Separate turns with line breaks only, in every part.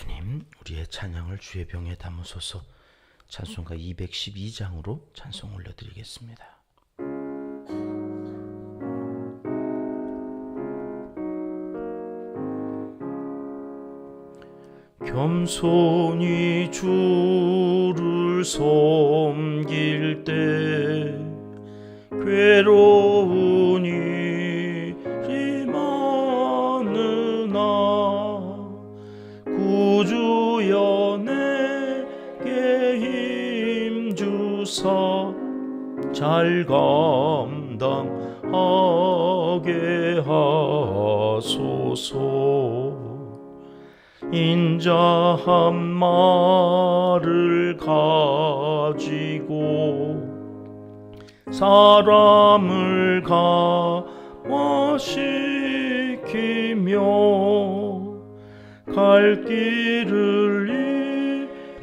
주님, 우리의 찬양을 주의 병에 담으소서. 찬송가 212장으로 찬송 올려드리겠습니다. 겸손히 주를 섬길 때 괴로운 일이 많으나 구주여 내게 힘주사 잘 감당하게 하소서. 인자한 말을 가지고 사람을 감화시키며 갈 길을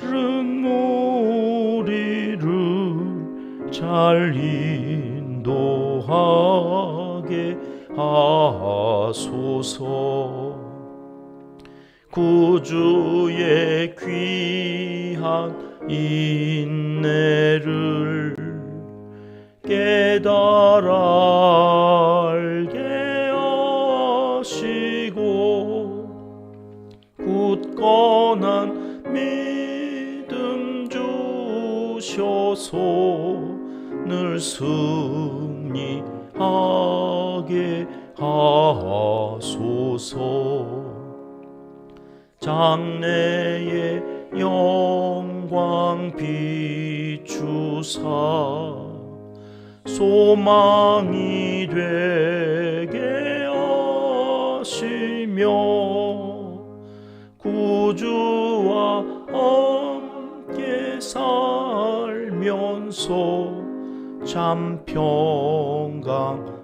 잃은 무리를 잘 인도하게 하소서. 구주의 귀한 인내를 깨달아 알게 하시고 굳건한 믿음 주셔서 늘 승리하게 하소서. 장래의 영광 비추사 소망이 되게 하시며 구주와 함께 살면서 참 평강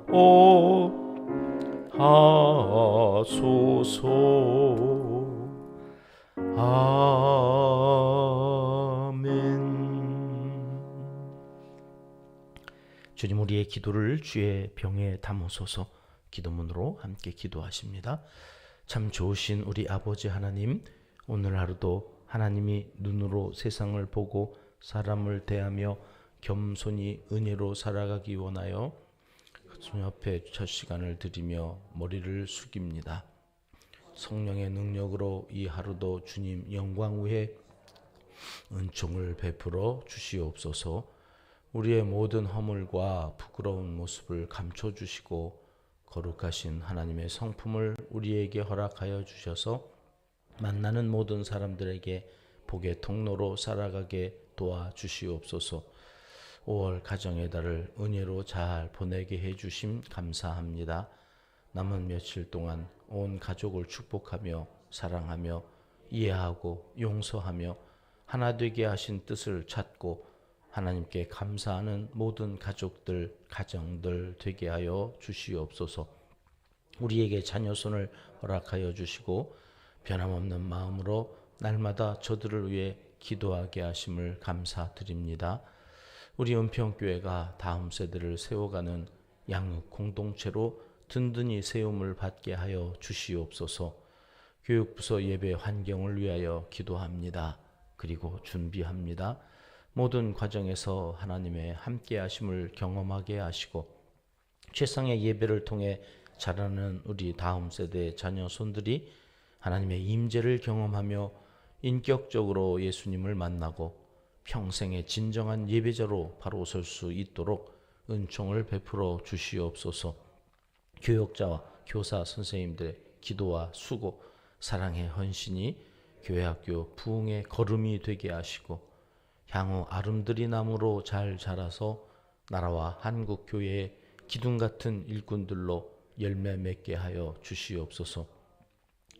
하소서. 아멘. 주님, 우리의 기도를 주의 병에 담으소서. 기도문으로 함께 기도하십니다. 참 좋으신 우리 아버지 하나님, 오늘 하루도 하나님이 눈으로 세상을 보고 사람을 대하며 겸손히 은혜로 살아가기 원하여 주님 앞에 첫 시간을 드리며 머리를 숙입니다. 성령의 능력으로 이 하루도 주님 영광 위에 은총을 베풀어 주시옵소서. 우리의 모든 허물과 부끄러운 모습을 감춰주시고 거룩하신 하나님의 성품을 우리에게 허락하여 주셔서 만나는 모든 사람들에게 복의 통로로 살아가게 도와주시옵소서. 5월 가정의 달을 은혜로 잘 보내게 해주심 감사합니다. 남은 며칠 동안 온 가족을 축복하며 사랑하며 이해하고 용서하며 하나 되게 하신 뜻을 찾고 하나님께 감사하는 모든 가족들, 가정들 되게 하여 주시옵소서. 우리에게 자녀손을 허락하여 주시고 변함없는 마음으로 날마다 저들을 위해 기도하게 하심을 감사드립니다. 우리 은평교회가 다음 세대를 세워가는 양육 공동체로 든든히 세움을 받게 하여 주시옵소서. 교육부서 예배 환경을 위하여 기도합니다. 그리고 준비합니다. 모든 과정에서 하나님의 함께 하심을 경험하게 하시고 최상의 예배를 통해 자라는 우리 다음 세대의 자녀 손들이 하나님의 임재를 경험하며 인격적으로 예수님을 만나고 평생의 진정한 예배자로 바로 설 수 있도록 은총을 베풀어 주시옵소서. 교역자와 교사 선생님들의 기도와 수고, 사랑의 헌신이 교회학교 부흥의 걸음이 되게 하시고 향후 아름드리 나무로 잘 자라서 나라와 한국 교회의 기둥 같은 일꾼들로 열매 맺게 하여 주시옵소서.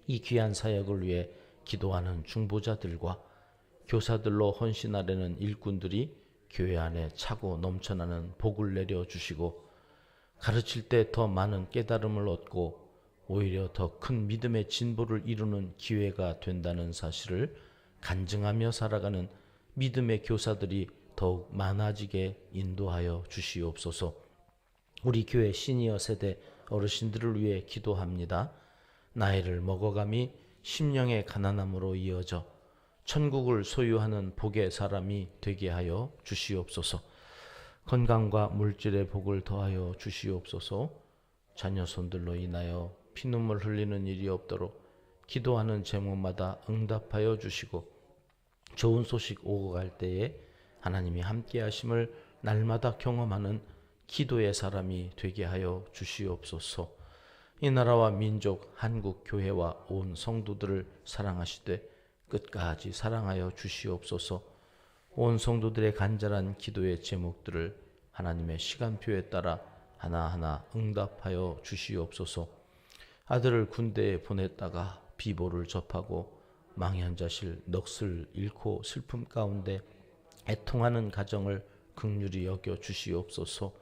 이 귀한 사역을 위해 기도하는 중보자들과 교사들로 헌신하려는 일꾼들이 교회 안에 차고 넘쳐나는 복을 내려 주시고 가르칠 때 더 많은 깨달음을 얻고 오히려 더 큰 믿음의 진보를 이루는 기회가 된다는 사실을 간증하며 살아가는 믿음의 교사들이 더욱 많아지게 인도하여 주시옵소서. 우리 교회 시니어 세대 어르신들을 위해 기도합니다. 나이를 먹어감이 심령의 가난함으로 이어져 천국을 소유하는 복의 사람이 되게 하여 주시옵소서. 건강과 물질의 복을 더하여 주시옵소서. 자녀 손들로 인하여 피눈물 흘리는 일이 없도록 기도하는 제목마다 응답하여 주시고 좋은 소식 오고 갈 때에 하나님이 함께 하심을 날마다 경험하는 기도의 사람이 되게 하여 주시옵소서. 이 나라와 민족, 한국 교회와 온 성도들을 사랑하시되 끝까지 사랑하여 주시옵소서. 온 성도들의 간절한 기도의 제목들을 하나님의 시간표에 따라 하나하나 응답하여 주시옵소서. 아들을 군대에 보냈다가 비보를 접하고 망연자실 넋을 잃고 슬픔 가운데 애통하는 가정을 긍휼히 여겨 주시옵소서.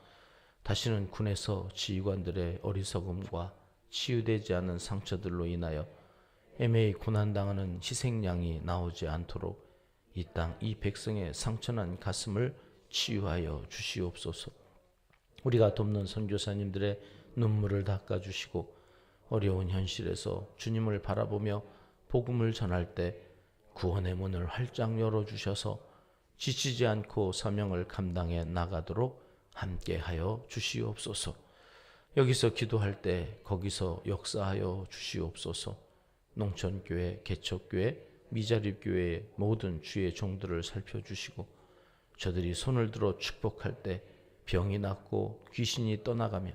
다시는 군에서 지휘관들의 어리석음과 치유되지 않은 상처들로 인하여 애매히 고난당하는 희생양이 나오지 않도록 이 땅 이 백성의 상처난 가슴을 치유하여 주시옵소서. 우리가 돕는 선교사님들의 눈물을 닦아주시고 어려운 현실에서 주님을 바라보며 복음을 전할 때 구원의 문을 활짝 열어주셔서 지치지 않고 사명을 감당해 나가도록 함께하여 주시옵소서. 여기서 기도할 때 거기서 역사하여 주시옵소서. 농촌교회, 개척교회, 미자립교회의 모든 주의 종들을 살펴주시고 저들이 손을 들어 축복할 때 병이 낫고 귀신이 떠나가며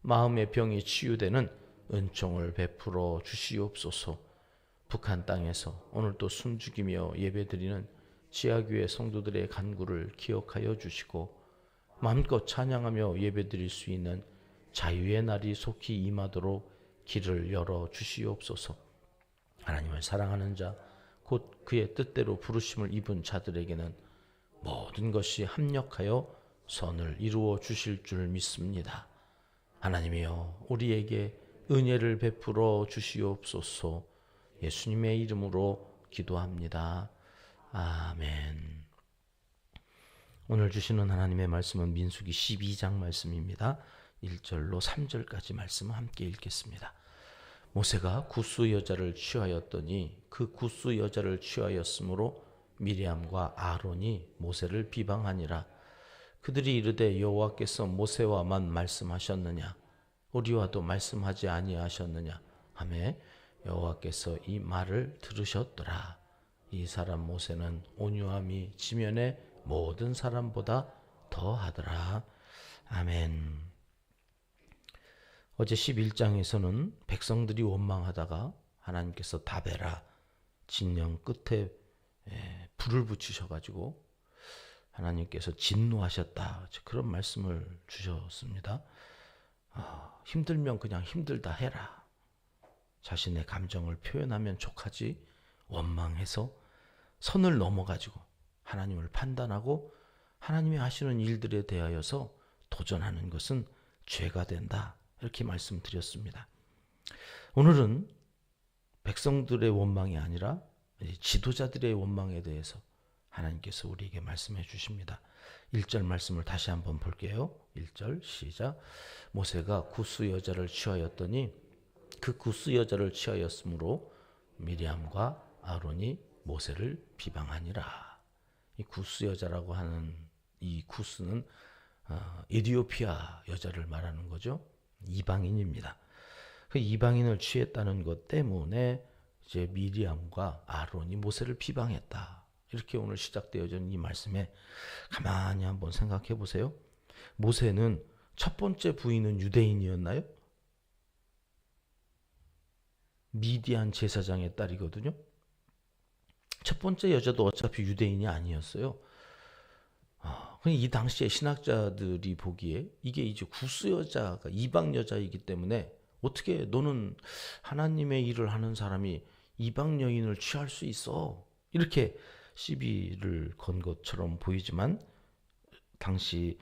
마음의 병이 치유되는 은총을 베풀어 주시옵소서. 북한 땅에서 오늘도 숨죽이며 예배드리는 지하교회 성도들의 간구를 기억하여 주시고 마음껏 찬양하며 예배드릴 수 있는 자유의 날이 속히 임하도록 길을 열어 주시옵소서. 하나님을 사랑하는 자, 곧 그의 뜻대로 부르심을 입은 자들에게는 모든 것이 합력하여 선을 이루어 주실 줄 믿습니다. 하나님이여 우리에게 은혜를 베풀어 주시옵소서. 예수님의 이름으로 기도합니다. 아멘. 오늘 주시는 하나님의 말씀은 민수기 12장 말씀입니다. 1절로 3절까지 말씀을 함께 읽겠습니다. 모세가 구스 여자를 취하였더니 그 구스 여자를 취하였으므로 미리암과 아론이 모세를 비방하니라. 그들이 이르되 여호와께서 모세와만 말씀하셨느냐 우리와도 말씀하지 아니하셨느냐 하매 여호와께서 이 말을 들으셨더라. 이 사람 모세는 온유함이 지면의 모든 사람보다 더하더라. 아멘. 어제 11장에서는 백성들이 원망하다가 하나님께서 다베라 진영 끝에 불을 붙이셔가지고 하나님께서 진노하셨다 그런 말씀을 주셨습니다. 힘들면 그냥 힘들다 해라. 자신의 감정을 표현하면 족하지 원망해서 선을 넘어가지고 하나님을 판단하고 하나님이 하시는 일들에 대하여서 도전하는 것은 죄가 된다. 이렇게 말씀드렸습니다. 오늘은 백성들의 원망이 아니라 지도자들의 원망에 대해서 하나님께서 우리에게 말씀해 주십니다. 1절 말씀을 다시 한번 볼게요. 1절 시작. 모세가 구스 여자를 취하였더니 그 구스 여자를 취하였으므로 미리암과 아론이 모세를 비방하니라. 이 구스 여자라고 하는 이 구스는 에티오피아 여자를 말하는 거죠. 이방인입니다. 그 이방인을 취했다는 것 때문에 이제 미리암과 아론이 모세를 비방했다. 이렇게 오늘 시작되어진 이 말씀에 가만히 한번 생각해 보세요. 모세는 첫 번째 부인은 유대인이었나요? 미디안 제사장의 딸이거든요. 첫 번째 여자도 어차피 유대인이 아니었어요. 이 당시에 신학자들이 보기에 이게 이제 구스 여자가 이방 여자이기 때문에 어떻게 너는 하나님의 일을 하는 사람이 이방 여인을 취할 수 있어? 이렇게 시비를 건 것처럼 보이지만 당시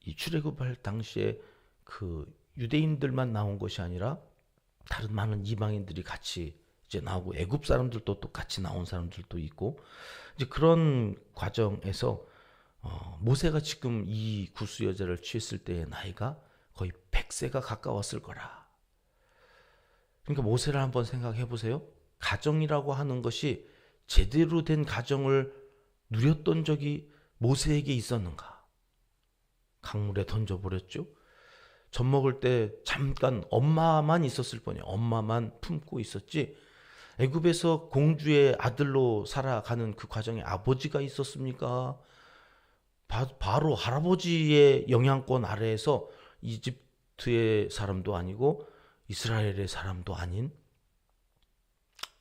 이 출애굽할 당시에 그 유대인들만 나온 것이 아니라 다른 많은 이방인들이 같이 이제 나오고 애굽 사람들도 또 같이 나온 사람들도 있고 이제 그런 과정에서 모세가 지금 이 구스 여자를 취했을 때의 나이가 거의 100세가 가까웠을 거라. 그러니까 모세를 한번 생각해 보세요. 가정이라고 하는 것이 제대로 된 가정을 누렸던 적이 모세에게 있었는가? 강물에 던져버렸죠. 젖 먹을 때 잠깐 엄마만 있었을 뿐이에요. 엄마만 품고 있었지. 애굽에서 공주의 아들로 살아가는 그 과정에 아버지가 있었습니까? 바로 할아버지의 영향권 아래에서 이집트의 사람도 아니고 이스라엘의 사람도 아닌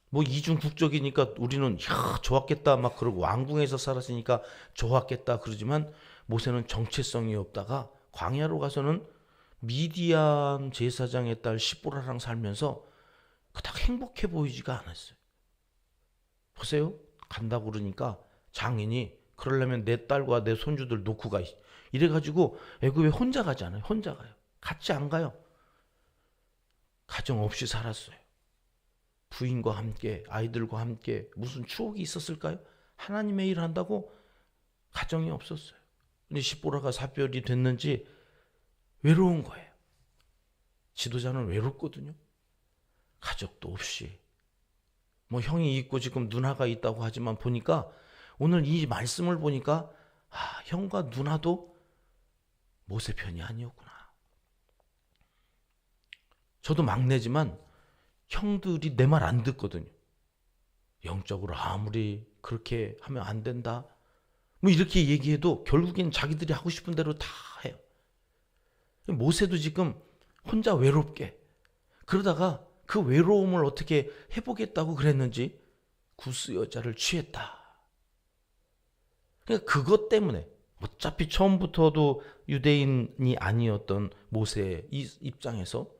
뭐 이중 국적이니까 우리는 야 좋았겠다 막 그러고 왕궁에서 살았으니까 좋았겠다 그러지만 모세는 정체성이 없다가 광야로 가서는 미디안 제사장의 딸 시보라랑 살면서 그닥 행복해 보이지가 않았어요. 보세요. 간다고 그러니까 장인이 그러려면 내 딸과 내 손주들 놓고 가. 이래가지고 애굽에 혼자 가잖아요. 혼자 가요. 같이 안 가요. 가정 없이 살았어요. 부인과 함께 아이들과 함께 무슨 추억이 있었을까요? 하나님의 일 한다고 가정이 없었어요. 근데 시보라가 사별이 됐는지 외로운 거예요. 지도자는 외롭거든요. 가족도 없이 뭐 형이 있고 지금 누나가 있다고 하지만 보니까 오늘 이 말씀을 보니까 형과 누나도 모세 편이 아니었구나. 저도 막내지만 형들이 내 말 안 듣거든요. 영적으로 아무리 그렇게 하면 안 된다. 뭐 이렇게 얘기해도 결국엔 자기들이 하고 싶은 대로 다 해요. 모세도 지금 혼자 외롭게 그러다가 그 외로움을 어떻게 해보겠다고 그랬는지 구스 여자를 취했다. 그러니까 그것 때문에 어차피 처음부터도 유대인이 아니었던 모세의 입장에서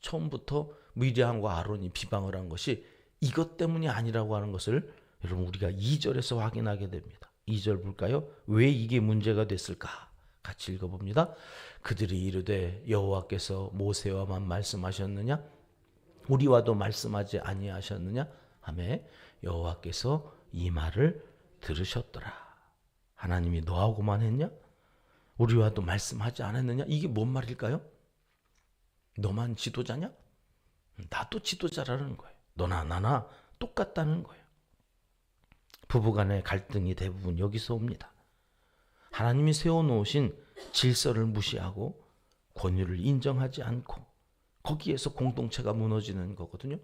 처음부터 미디안과 아론이 비방을 한 것이 이것 때문이 아니라고 하는 것을 여러분 우리가 2절에서 확인하게 됩니다. 2절 볼까요? 왜 이게 문제가 됐을까? 같이 읽어봅니다. 그들이 이르되 여호와께서 모세와만 말씀하셨느냐? 우리와도 말씀하지 아니하셨느냐? 하매 여호와께서 이 말을 들으셨더라. 하나님이 너하고만 했냐? 우리와도 말씀하지 않았느냐? 이게 뭔 말일까요? 너만 지도자냐? 나도 지도자라는 거예요. 너나 나나 똑같다는 거예요. 부부간의 갈등이 대부분 여기서 옵니다. 하나님이 세워놓으신 질서를 무시하고 권위를 인정하지 않고 거기에서 공동체가 무너지는 거거든요.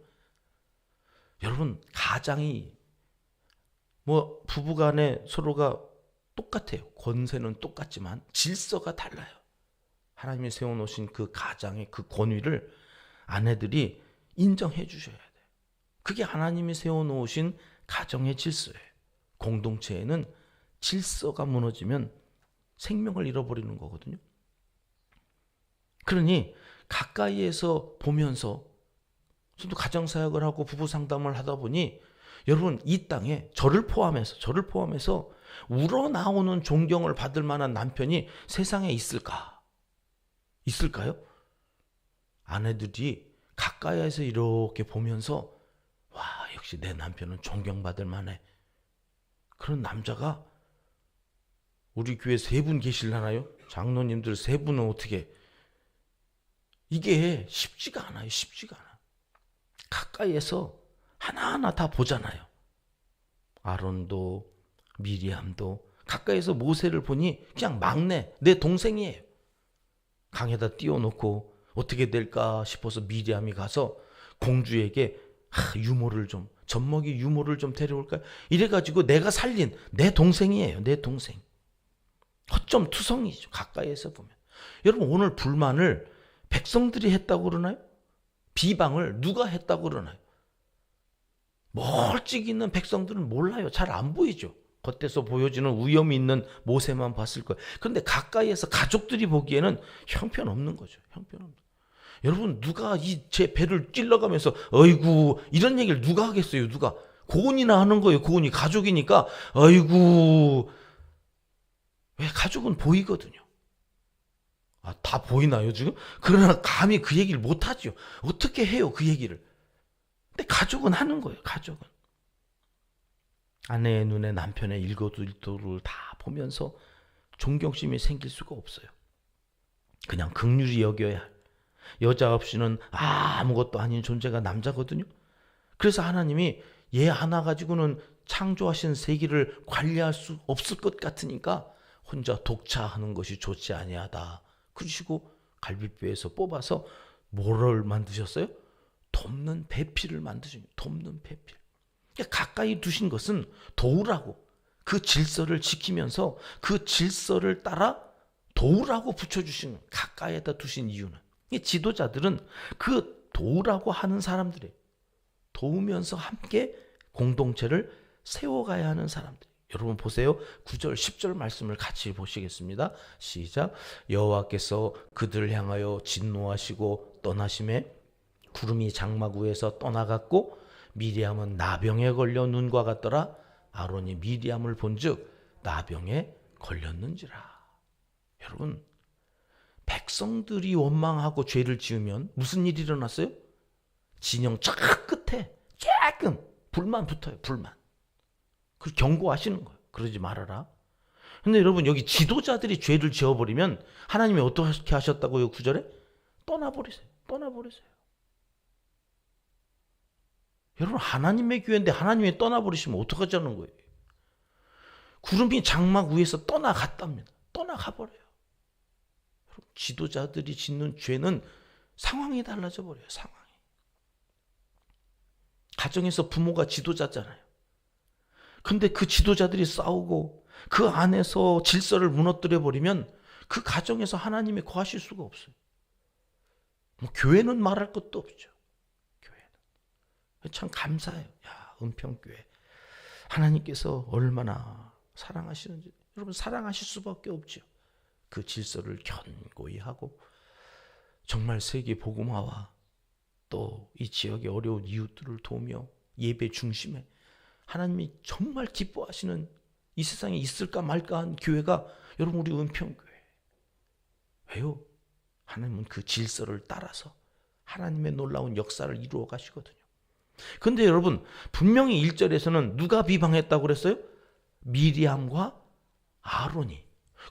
여러분 가장이 뭐 부부간에 서로가 똑같아요. 권세는 똑같지만 질서가 달라요. 하나님이 세워놓으신 그 가장의 그 권위를 아내들이 인정해 주셔야 돼요. 그게 하나님이 세워놓으신 가정의 질서예요. 공동체에는 질서가 무너지면 생명을 잃어버리는 거거든요. 그러니 가까이에서 보면서 저도 가정사역을 하고 부부 상담을 하다 보니 여러분 이 땅에 저를 포함해서 우러나오는 존경을 받을 만한 남편이 세상에 있을까? 있을까요? 아내들이 가까이에서 이렇게 보면서 와 역시 내 남편은 존경받을 만해. 그런 남자가 우리 교회 3분 계실라나요? 장로님들 3분은 어떻게 이게 쉽지가 않아요. 쉽지가 않아. 가까이에서 하나하나 다 보잖아요. 아론도 미리암도 가까이서 모세를 보니 그냥 막내 내 동생이에요. 강에다 띄워놓고 어떻게 될까 싶어서 미리암이 가서 공주에게 유모를 좀 젖먹이 유모를 좀 데려올까요? 이래가지고 내가 살린 내 동생이에요. 내 동생. 허점 투성이죠. 가까이에서 보면. 여러분 오늘 불만을 백성들이 했다고 그러나요? 비방을 누가 했다고 그러나요? 멀찍이 있는 백성들은 몰라요. 잘 안 보이죠. 겉에서 보여지는 위험이 있는 모세만 봤을 거예요. 그런데 가까이에서 가족들이 보기에는 형편없는 거죠. 형편없는. 여러분 누가 제 배를 찔러가면서 어이구 이런 얘기를 누가 하겠어요. 누가 고은이나 하는 거예요. 고은이 가족이니까 어이구. 왜 가족은 보이거든요. 다 보이나요 지금? 그러나 감히 그 얘기를 못하죠. 어떻게 해요 그 얘기를. 근데 가족은 하는 거예요. 가족은. 아내의 눈에 남편의 일거일도를 다 보면서 존경심이 생길 수가 없어요. 그냥 긍휼히 여겨야 할. 여자 없이는 아무것도 아닌 존재가 남자거든요. 그래서 하나님이 얘 하나 가지고는 창조하신 세계를 관리할 수 없을 것 같으니까 혼자 독차하는 것이 좋지 아니하다. 그러시고 갈빗뼈에서 뽑아서 뭐를 만드셨어요? 돕는 배필을 만드십니다. 돕는 배필. 그러니까 가까이 두신 것은 도우라고, 그 질서를 지키면서 그 질서를 따라 도우라고 붙여주신, 가까이에다 두신 이유는, 지도자들은 그 도우라고 하는 사람들이에요. 도우면서 함께 공동체를 세워가야 하는 사람들. 여러분 보세요. 9절 10절 말씀을 같이 보시겠습니다. 시작. 여호와께서 그들을 향하여 진노하시고 떠나심에 구름이 장막 위에서 떠나갔고 미리암은 나병에 걸려 눈과 같더라. 아론이 미리암을 본즉 나병에 걸렸는지라. 여러분, 백성들이 원망하고 죄를 지으면 무슨 일이 일어났어요? 진영 저 끝에 조금 불만 붙어요. 불만. 그 경고하시는 거예요. 그러지 말아라. 근데 여러분, 여기 지도자들이 죄를 지어버리면 하나님이 어떻게 하셨다고요? 9절에 떠나버리세요. 떠나버리세요. 여러분, 하나님의 교회인데 하나님이 떠나버리시면 어떡하자는 거예요? 구름이 장막 위에서 떠나갔답니다. 떠나가버려요. 여러분, 지도자들이 짓는 죄는 상황이 달라져 버려요. 상황이. 가정에서 부모가 지도자잖아요. 근데 그 지도자들이 싸우고 그 안에서 질서를 무너뜨려 버리면 그 가정에서 하나님이 거하실 수가 없어요. 뭐 교회는 말할 것도 없죠. 교회는. 참 감사해요. 야, 은평교회. 하나님께서 얼마나 사랑하시는지. 여러분, 사랑하실 수밖에 없죠. 그 질서를 견고히 하고 정말 세계 복음화와 또 이 지역의 어려운 이웃들을 도우며 예배 중심에 하나님이 정말 기뻐하시는 이 세상에 있을까 말까 한 교회가 여러분 우리 은평교회. 왜요? 하나님은 그 질서를 따라서 하나님의 놀라운 역사를 이루어 가시거든요. 근데 여러분, 분명히 1절에서는 누가 비방했다고 그랬어요? 미리암과 아론이.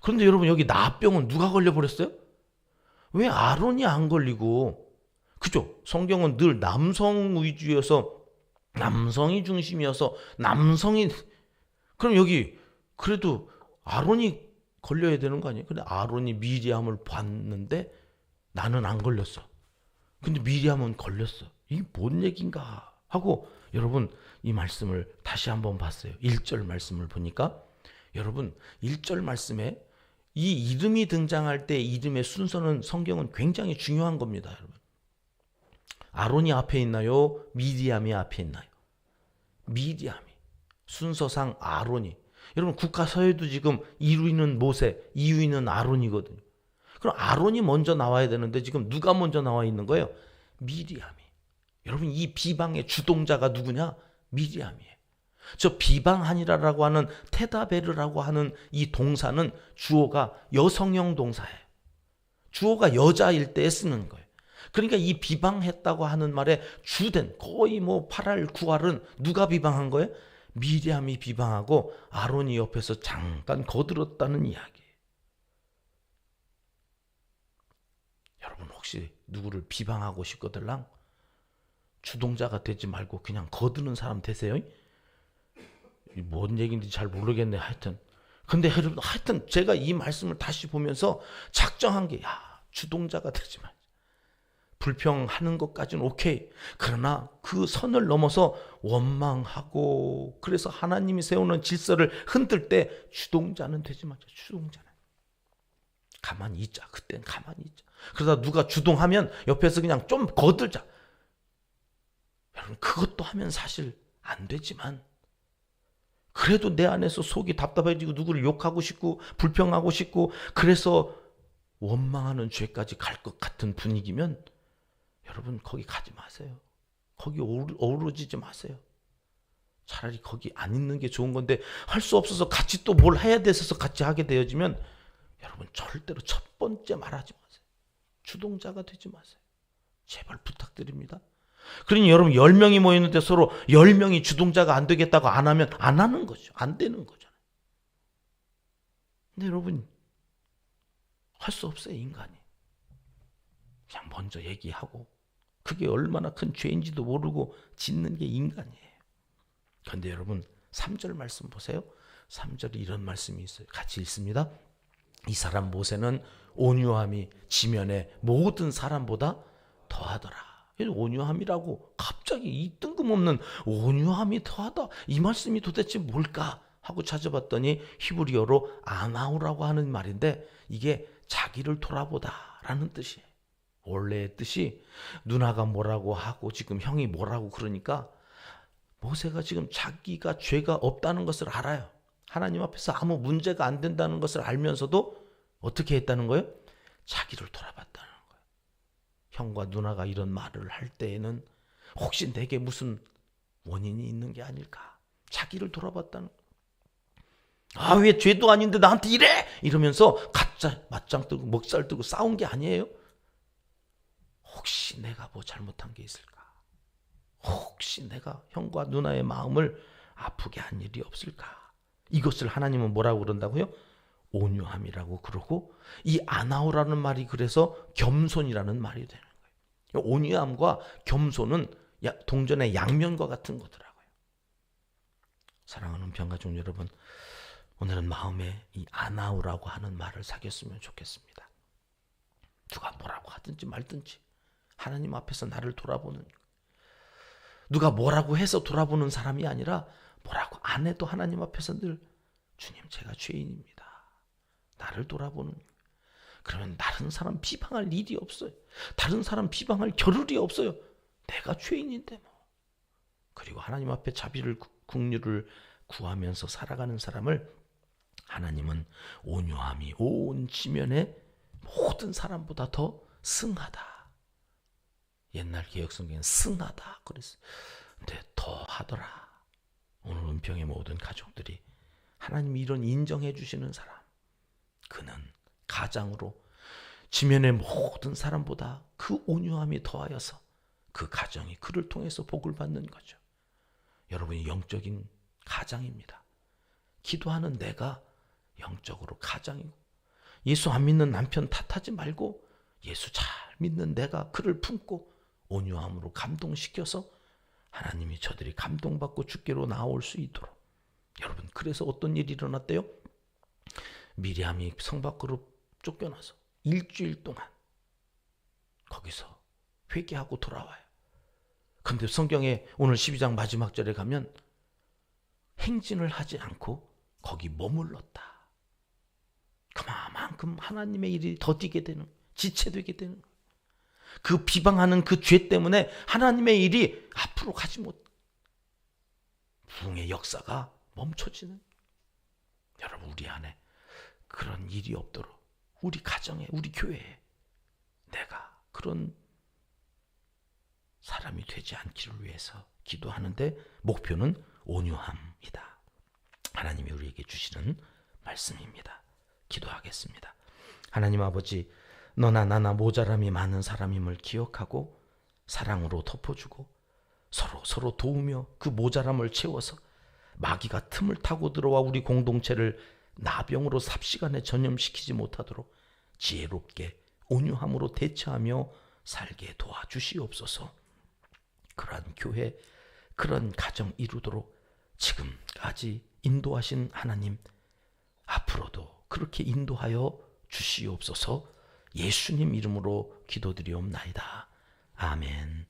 그런데 여러분, 여기 나병은 누가 걸려버렸어요? 왜 아론이 안 걸리고, 그죠? 성경은 늘 남성 위주여서, 남성이 중심이어서 남성이, 그럼 여기 그래도 아론이 걸려야 되는 거 아니에요? 근데 아론이 미리암을 봤는데 나는 안 걸렸어. 근데 미리암은 걸렸어. 이게 뭔 얘기인가 하고 여러분 이 말씀을 다시 한번 봤어요. 1절 말씀을 보니까 여러분 1절 말씀에 이 이름이 등장할 때 이름의 순서는 성경은 굉장히 중요한 겁니다. 여러분, 아론이 앞에 있나요? 미리암이 앞에 있나요? 미리암이. 순서상 아론이. 여러분, 국가서에도 지금 1위는 모세, 2위는 아론이거든요. 그럼 아론이 먼저 나와야 되는데 지금 누가 먼저 나와 있는 거예요? 미리암이. 여러분, 이 비방의 주동자가 누구냐? 미리암이에요. 저 비방하니라라고 하는 테다베르라고 하는 이 동사는 주어가 여성형 동사예요. 주어가 여자일 때 쓰는 거예요. 그러니까 이 비방했다고 하는 말에 주된 거의 뭐 8할 9할은 누가 비방한 거예요? 미리암이 비방하고 아론이 옆에서 잠깐 거들었다는 이야기예요. 여러분, 혹시 누구를 비방하고 싶거들랑 주동자가 되지 말고 그냥 거드는 사람 되세요? 뭔 얘기인지 잘 모르겠네. 하여튼 근데 여러분, 하여튼 제가 이 말씀을 다시 보면서 작정한 게, 야, 주동자가 되지 말. 불평하는 것까지는 오케이. 그러나 그 선을 넘어서 원망하고 그래서 하나님이 세우는 질서를 흔들 때 주동자는 되지 말자. 주동자는 가만히 있자. 그땐 가만히 있자. 그러다 누가 주동하면 옆에서 그냥 좀 거들자. 여러분, 그것도 하면 사실 안 되지만 그래도 내 안에서 속이 답답해지고 누구를 욕하고 싶고 불평하고 싶고 그래서 원망하는 죄까지 갈 것 같은 분위기면 여러분, 거기 가지 마세요. 거기 어우러지지 마세요. 차라리 거기 안 있는 게 좋은 건데 할 수 없어서 같이 또 뭘 해야 돼서 같이 하게 되어지면 여러분, 절대로 첫 번째 말하지 마세요. 주동자가 되지 마세요. 제발 부탁드립니다. 그러니 여러분, 10명이 모였는데 서로 10명이 주동자가 안 되겠다고 안 하면 안 하는 거죠. 안 되는 거잖아요. 근데 여러분, 할 수 없어요. 인간이. 그냥 먼저 얘기하고 그게 얼마나 큰 죄인지도 모르고 짓는 게 인간이에요. 그런데 여러분 3절 말씀 보세요. 3절에 이런 말씀이 있어요. 같이 읽습니다. 이 사람 모세는 온유함이 지면의 모든 사람보다 더하더라. 온유함이라고 갑자기 이 뜬금없는 온유함이 더하다. 이 말씀이 도대체 뭘까 하고 찾아봤더니 히브리어로 아나우라고 하는 말인데 이게 자기를 돌아보다라는 뜻이에요. 원래의 뜻이 누나가 뭐라고 하고 지금 형이 뭐라고 그러니까 모세가 지금 자기가 죄가 없다는 것을 알아요. 하나님 앞에서 아무 문제가 안 된다는 것을 알면서도 어떻게 했다는 거예요? 자기를 돌아봤다는 거예요. 형과 누나가 이런 말을 할 때에는 혹시 내게 무슨 원인이 있는 게 아닐까? 자기를 돌아봤다는 거예요. 아, 왜 죄도 아닌데 나한테 이래? 이러면서 가짜 맞짱 뜨고 먹살 뜨고 싸운 게 아니에요. 혹시 내가 뭐 잘못한 게 있을까? 혹시 내가 형과 누나의 마음을 아프게 한 일이 없을까? 이것을 하나님은 뭐라고 그런다고요? 온유함이라고 그러고 이 아나오라는 말이 그래서 겸손이라는 말이 되는 거예요. 온유함과 겸손은 동전의 양면과 같은 거더라고요. 사랑하는 병가족 여러분, 오늘은 마음에 이 아나오라고 하는 말을 사귀었으면 좋겠습니다. 누가 뭐라고 하든지 말든지 하나님 앞에서 나를 돌아보는, 누가 뭐라고 해서 돌아보는 사람이 아니라 뭐라고 안 해도 하나님 앞에서 늘 주님 제가 죄인입니다. 나를 돌아보는. 그러면 다른 사람 비방할 일이 없어요. 다른 사람 비방할 겨를이 없어요. 내가 죄인인데 뭐. 그리고 하나님 앞에 자비를 긍휼을 구하면서 살아가는 사람을 하나님은 온유함이 온 지면의 모든 사람보다 더 승하다. 옛날 개혁성경에는 승하다 그랬어요. 근데 더 하더라. 오늘 은평의 모든 가족들이 하나님이 이런 인정해 주시는 사람, 그는 가장으로 지면의 모든 사람보다 그 온유함이 더하여서 그 가정이 그를 통해서 복을 받는 거죠. 여러분이 영적인 가장입니다. 기도하는 내가 영적으로 가장이고, 예수 안 믿는 남편 탓하지 말고 예수 잘 믿는 내가 그를 품고 온유함으로 감동시켜서 하나님이 저들이 감동받고 주께로 나올 수 있도록. 여러분, 그래서 어떤 일이 일어났대요? 미리암이 성 밖으로 쫓겨나서 일주일 동안 거기서 회개하고 돌아와요. 그런데 성경에 오늘 12장 마지막 절에 가면 행진을 하지 않고 거기 머물렀다. 그만큼 하나님의 일이 더디게 되는, 지체되게 되는, 그 비방하는 그 죄 때문에 하나님의 일이 앞으로 가지 못, 부흥의 역사가 멈춰지는. 여러분, 우리 안에 그런 일이 없도록 우리 가정에, 우리 교회에 내가 그런 사람이 되지 않기를 위해서 기도하는데 목표는 온유함이다. 하나님이 우리에게 주시는 말씀입니다. 기도하겠습니다. 하나님 아버지, 너나 나나 모자람이 많은 사람임을 기억하고 사랑으로 덮어주고 서로 도우며 그 모자람을 채워서 마귀가 틈을 타고 들어와 우리 공동체를 나병으로 삽시간에 전염시키지 못하도록 지혜롭게 온유함으로 대처하며 살게 도와주시옵소서. 그러한 교회, 그런 가정 이루도록 지금까지 인도하신 하나님, 앞으로도 그렇게 인도하여 주시옵소서. 예수님 이름으로 기도드리옵나이다. 아멘.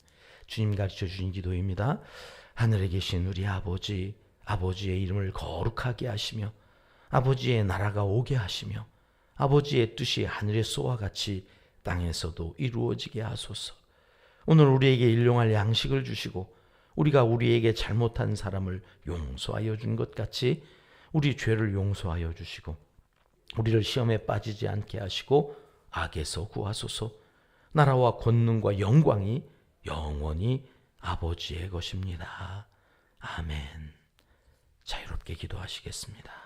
주님 가르쳐 주신 기도입니다. 하늘에 계신 우리 아버지, 아버지의 이름을 거룩하게 하시며 아버지의 나라가 오게 하시며 아버지의 뜻이 하늘에서와 같이 땅에서도 이루어지게 하소서. 오늘 우리에게 일용할 양식을 주시고 우리가 우리에게 잘못한 사람을 용서하여 준 것 같이 우리 죄를 용서하여 주시고 우리를 시험에 빠지지 않게 하시고 악에서 구하소서. 나라와 권능과 영광이 영원히 아버지의 것입니다. 아멘. 자유롭게 기도하시겠습니다.